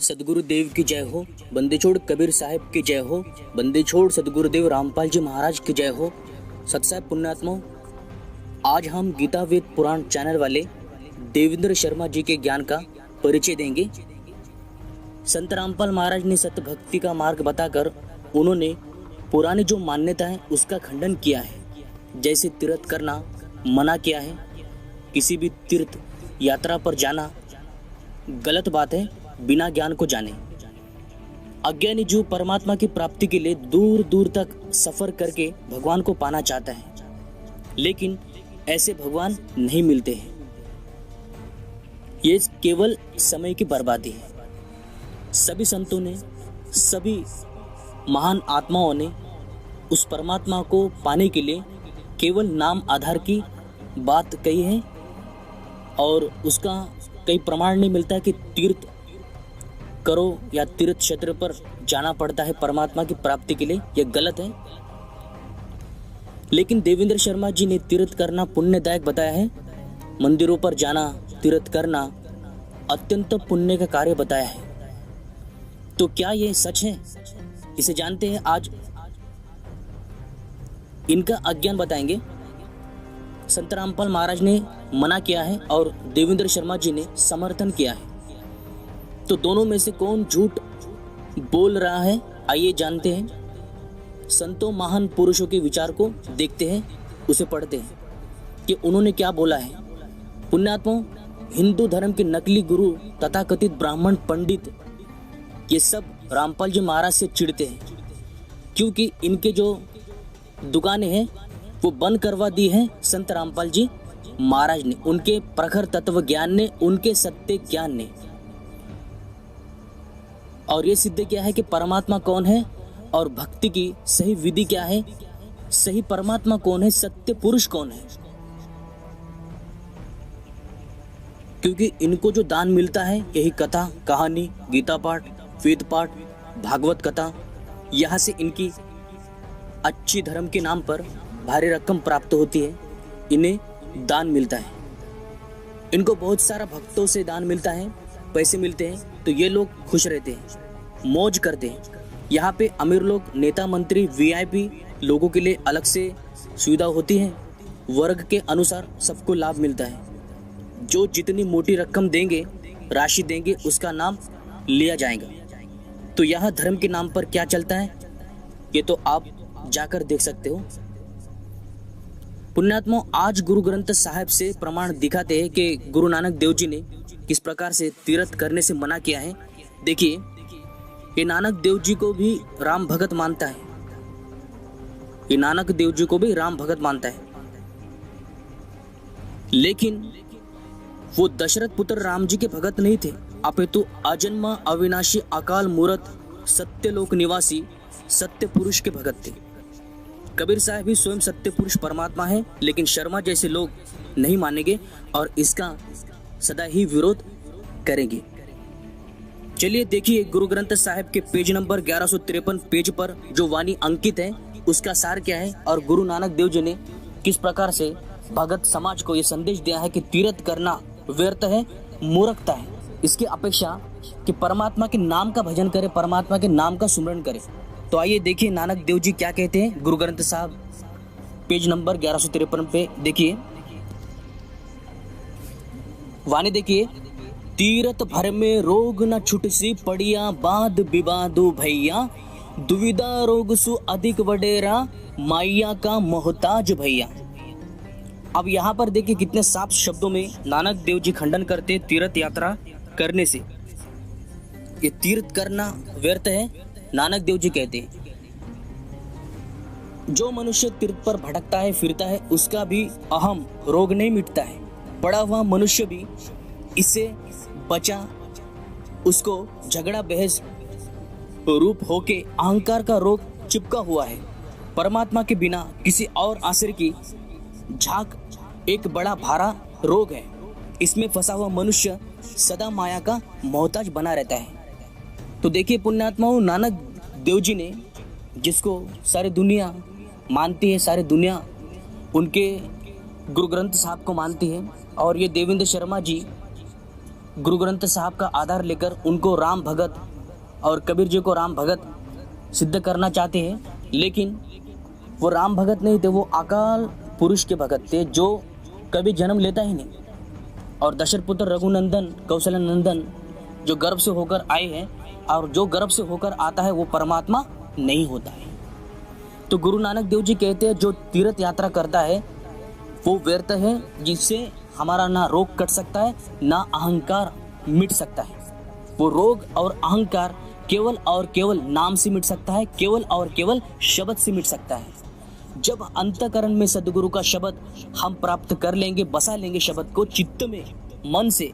सदगुरुदेव की जय हो, बंदी छोड़ कबीर साहिब की जय हो, बंदी छोड़ सदगुरुदेव रामपाल जी महाराज की जय हो। सत्साहेब पुण्यात्माओं, आज हम गीता वेद पुराण चैनल वाले देवेंद्र शर्मा जी के ज्ञान का परिचय देंगे। संत रामपाल महाराज ने सत्य भक्ति का मार्ग बताकर उन्होंने पुरानी जो मान्यता है उसका खंडन किया है। जैसे तीर्थ करना मना किया है, किसी भी तीर्थ यात्रा पर जाना गलत बात है बिना ज्ञान को जाने। अज्ञानी जीव परमात्मा की प्राप्ति के लिए दूर दूर तक सफर करके भगवान को पाना चाहता है, लेकिन ऐसे भगवान नहीं मिलते हैं। ये केवल समय की बर्बादी है। सभी संतों ने, सभी महान आत्माओं ने उस परमात्मा को पाने के लिए केवल नाम आधार की बात कही है, और उसका कई प्रमाण नहीं मिलता कि तीर्थ करो या तीर्थ क्षेत्र पर जाना पड़ता है परमात्मा की प्राप्ति के लिए। यह गलत है। लेकिन देवेंद्र शर्मा जी ने तीर्थ करना पुण्यदायक बताया है। मंदिरों पर जाना, तीर्थ करना अत्यंत पुण्य का कार्य बताया है। तो क्या ये सच है? इसे जानते हैं। आज इनका अज्ञान बताएंगे। संत रामपाल महाराज ने मना किया है और देवेंद्र शर्मा जी ने समर्थन किया है। तो दोनों में से कौन झूठ बोल रहा है, आइए जानते हैं। संतों महान पुरुषों के विचार को देखते हैं, उसे पढ़ते हैं कि उन्होंने क्या बोला है। पुण्यात्माओं, हिंदू धर्म के नकली गुरु तथाकथित ब्राह्मण पंडित ये सब रामपाल जी महाराज से चिढ़ते हैं, क्योंकि इनके जो दुकानें हैं वो बंद करवा दी है संत रामपाल जी महाराज ने, उनके प्रखर तत्व ज्ञान ने, उनके सत्य ज्ञान ने। और ये सिद्ध क्या है कि परमात्मा कौन है और भक्ति की सही विधि क्या है, सही परमात्मा कौन है, सत्य पुरुष कौन है। क्योंकि इनको जो दान मिलता है यही कथा, कहानी, गीता पाठ, वेद पाठ, भागवत कथा, यहाँ से इनकी अच्छी धर्म के नाम पर भारी रकम प्राप्त होती है, इन्हें दान मिलता है। इनको बहुत सारा भक्तों से दान मिलता है, पैसे मिलते हैं, तो ये लोग खुश रहते हैं, मौज करते हैं। यहाँ पे अमीर लोग, नेता मंत्री, वीआईपी लोगों के लिए अलग से सुविधा होती है। वर्ग के अनुसार सबको लाभ मिलता है। जो जितनी मोटी रकम देंगे, राशि देंगे, उसका नाम लिया जाएगा। तो यहाँ धर्म के नाम पर क्या चलता है ये तो आप जाकर देख सकते हो। पुण्यात्मा, आज गुरु ग्रंथ साहिब से प्रमाण दिखाते हैं कि गुरु नानक देव जी ने किस प्रकार से तीर्थ करने से मना किया है। देखिए, ये नानक देव जी को भी राम भगत मानता है। ये नानक देव जी को भी राम भगत मानता है, लेकिन वो दशरथ पुत्र राम जी के भगत नहीं थे, अपितु अजन्मा अविनाशी अकाल मूरत सत्यलोक निवासी सत्य पुरुष के भगत थे। कबीर साहब भी स्वयं सत्य पुरुष परमात्मा है, लेकिन शर्मा जैसे लोग नहीं मानेंगे और इसका सदा ही विरोध करेंगे। चलिए देखिए, गुरु ग्रंथ साहिब के पेज नंबर 1153 पेज पर जो वाणी अंकित है उसका सार क्या है, और गुरु नानक देव जी ने किस प्रकार से भगत समाज को यह संदेश दिया है कि तीर्थ करना व्यर्थ है, मूर्खता है। इसकी अपेक्षा कि परमात्मा के नाम का भजन करे, परमात्मा के नाम का सुमरण करे। तो आइए देखिए नानक देव जी क्या कहते हैं। गुरु ग्रंथ साहब पेज नंबर 1153 पे देखिए, वाणी देखिए। तीरथ भर में रोग न छुटसी पड़िया, बाद विवादो भैया, दुविधा रोग सु अधिक वडेरा, माइया का मोहताज भैया। अब यहाँ पर देखिए कितने साफ शब्दों में नानक देव जी खंडन करते तीर्थ यात्रा करने से। ये तीर्थ करना व्यर्थ है, नानक देव जी कहते हैं। जो मनुष्य तीर्थ पर भटकता है, फिरता है, उसका भी अहम रोग नहीं मिटता है। पड़ा हुआ मनुष्य भी इससे बचा, उसको झगड़ा बहस रूप होके अहंकार का रोग चिपका हुआ है। परमात्मा के बिना किसी और आश्रय की झांक एक बड़ा भारा रोग है। इसमें फंसा हुआ मनुष्य सदा माया का मोहताज बना रहता है। तो देखिए पुण्यात्माओं, नानक देव जी ने, जिसको सारी दुनिया मानती है, सारी दुनिया उनके गुरु ग्रंथ साहब को मानती है, और ये देवेंद्र शर्मा जी गुरु ग्रंथ साहब का आधार लेकर उनको राम भगत और कबीर जी को राम भगत सिद्ध करना चाहते हैं, लेकिन वो राम भगत नहीं थे, वो अकाल पुरुष के भगत थे जो कभी जन्म लेता ही नहीं। और दशरथ पुत्र रघुनंदन कौशल्य नंदन जो गर्भ से होकर आए हैं, और जो गर्भ से होकर आता है वो परमात्मा नहीं होता है। तो गुरु नानक देव जी कहते हैं जो तीर्थ यात्रा करता है वो व्यर्थ है, जिससे हमारा ना रोग कट सकता है ना अहंकार मिट सकता है। वो रोग और अहंकार केवल और केवल नाम से मिट सकता है, केवल और केवल शब्द से मिट सकता है। जब अंतःकरण में सद्गुरु का शब्द हम प्राप्त कर लेंगे, बसा लेंगे शब्द को चित्त में, मन से,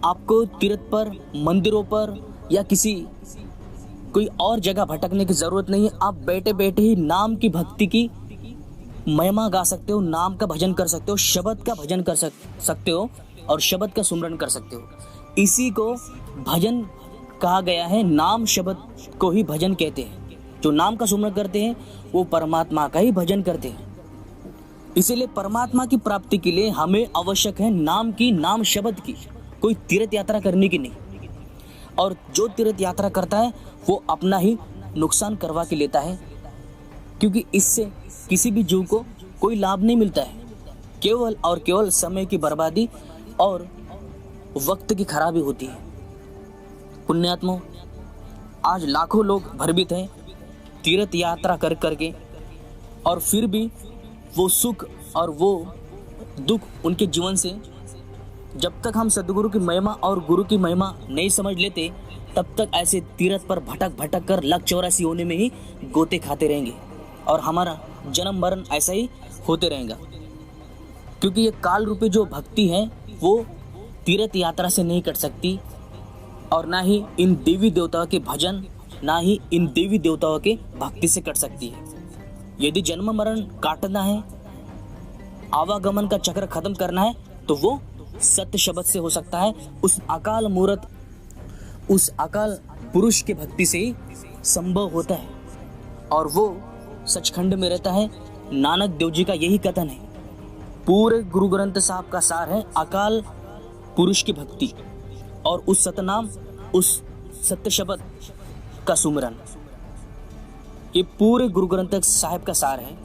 आपको तीर्थ पर, मंदिरों पर या किसी कोई और जगह भटकने की जरूरत नहीं है। आप बैठे बैठे ही नाम की भक्ति की महिमा गा सकते हो, नाम का भजन कर सकते हो, शब्द का भजन कर सकते हो और शब्द का सुमरन कर सकते हो। इसी को भजन कहा गया है। नाम शब्द को ही भजन कहते हैं। जो नाम का सुमरन करते हैं वो परमात्मा का ही भजन करते हैं। इसीलिए परमात्मा की प्राप्ति के लिए हमें आवश्यक है नाम की, नाम शब्द की, कोई तीर्थ यात्रा करने की नहीं। और जो तीर्थ यात्रा करता है वो अपना ही नुकसान करवा के लेता है, क्योंकि इससे किसी भी जीव को कोई लाभ नहीं मिलता है, केवल और केवल समय की बर्बादी और वक्त की खराबी होती है। पुण्यात्मों, आज लाखों लोग भरभित हैं तीर्थ यात्रा कर करके, और फिर भी वो सुख और वो दुख उनके जीवन से, जब तक हम सद्गुरु की महिमा और गुरु की महिमा नहीं समझ लेते तब तक ऐसे तीर्थ पर भटक भटक कर लक 84 होने में ही गोते खाते रहेंगे और हमारा जन्म मरण ऐसा ही होते रहेगा। क्योंकि ये काल रूपी जो भक्ति है वो तीर्थ यात्रा से नहीं कट सकती, और ना ही इन देवी देवताओं के भजन, ना ही इन देवी देवताओं के भक्ति से कट सकती है। यदि जन्म मरण काटना है, आवागमन का चक्र खत्म करना है, तो वो सत्य शब्द से हो सकता है। उस अकाल मूर्त, उस अकाल पुरुष के भक्ति से ही संभव होता है, और वो सचखंड में रहता है। नानक देव जी का यही कथन है। पूरे गुरु ग्रंथ साहब का सार है अकाल पुरुष की भक्ति और उस सतनाम, उस सत्य शब्द का सुमरन। ये पूरे गुरु ग्रंथ साहब का सार है।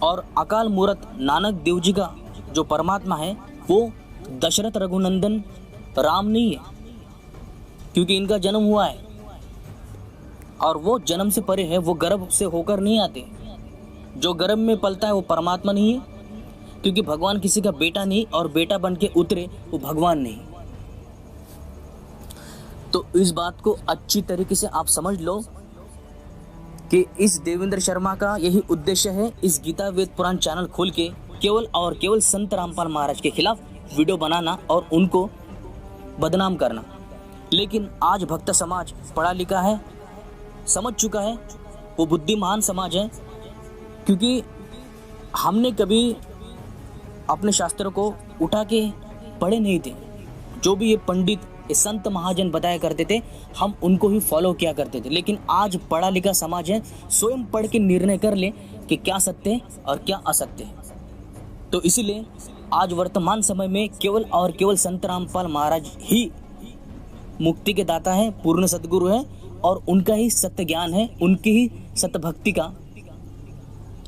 और अकाल मूर्त नानक देव जी का जो परमात्मा है वो दशरथ रघुनंदन राम नहीं है, क्योंकि इनका जन्म हुआ है और वो जन्म से परे है, वो गर्भ से होकर नहीं आते। जो गर्भ में पलता है वो परमात्मा नहीं है, क्योंकि भगवान किसी का बेटा नहीं, और बेटा बन के उतरे वो भगवान नहीं। तो इस बात को अच्छी तरीके से आप समझ लो कि इस देवेंद्र शर्मा का यही उद्देश्य है, इस गीता वेद पुराण चैनल खोल के केवल और केवल संत रामपाल महाराज के खिलाफ वीडियो बनाना और उनको बदनाम करना। लेकिन आज भक्त समाज पढ़ा लिखा है, समझ चुका है, वो बुद्धिमान समाज है, क्योंकि हमने कभी अपने शास्त्रों को उठा के पढ़े नहीं थे। जो भी ये पंडित, ये संत महाजन बताया करते थे, हम उनको ही फॉलो किया करते थे। लेकिन आज पढ़ा लिखा समाज है, स्वयं पढ़ के निर्णय कर ले कि क्या सत्य है और क्या असत्य है। तो इसीलिए आज वर्तमान समय में केवल और केवल संत रामपाल महाराज ही मुक्ति के दाता है, पूर्ण सद्गुरु है, और उनका ही सत्य ज्ञान है, उनकी ही सत्य भक्ति का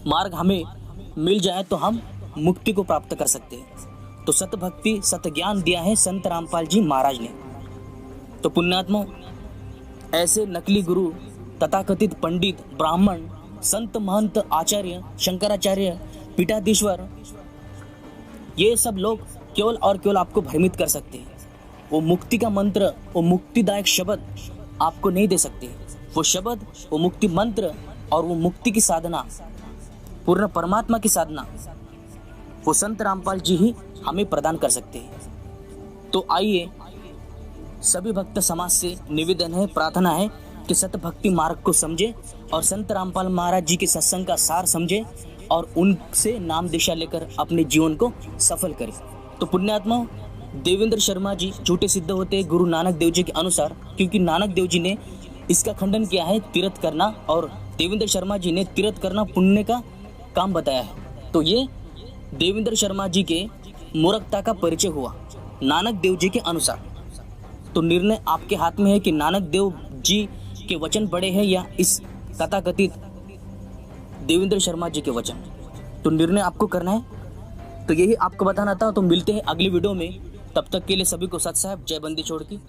मार्ग हमें मिल जाए तो हम मुक्ति को प्राप्त कर सकते हैं। तो सत्य भक्ति, सत्य ज्ञान दिया है संत रामपाल जी महाराज ने। तो पुण्यात्मों, ऐसे नकली गुरु, तथाकथित पंडित, ब्राह्मण, संत, महंत, आचार्य, शंकराचार्य, पीठाधीश्वर, ये सब लोग केवल और केवल आपको भ्रमित कर सकते हैं। वो मुक्ति का मंत्र, वो मुक्तिदायक शब्द आपको नहीं दे सकते। वो शब्द, वो मुक्ति मंत्र और वो मुक्ति की साधना, पूर्ण परमात्मा की साधना, वो संत रामपाल जी ही हमें प्रदान कर सकते हैं। तो आइए, सभी भक्त समाज से निवेदन है, प्रार्थना है कि सत्य भक्ति मार्ग को समझे और संत रामपाल महाराज जी के सत्संग का सार समझे और उनसे नाम दिशा लेकर अपने जीवन को सफल करें। तो पुण्यात्मा, देवेंद्र शर्मा जी झूठे सिद्ध होते गुरु नानक देव जी के अनुसार, क्योंकि नानक देव जी ने इसका खंडन किया है तीर्थ करना, और देवेंद्र शर्मा जी ने तीर्थ करना पुण्य का काम बताया है। तो ये देवेंद्र शर्मा जी के मूर्खता का परिचय हुआ। नानक देव जी के अनुसार। तो निर्णय आपके हाथ में है कि नानक देव जी के वचन बड़े हैं या इस तथाकथित देवेंद्र शर्मा जी के वचन। तो निर्णय आपको करना है। तो यही आपको बताना था। तो मिलते हैं अगली वीडियो में, तब तक के लिए सभी को सत साहब, जय बंदी छोड़ की।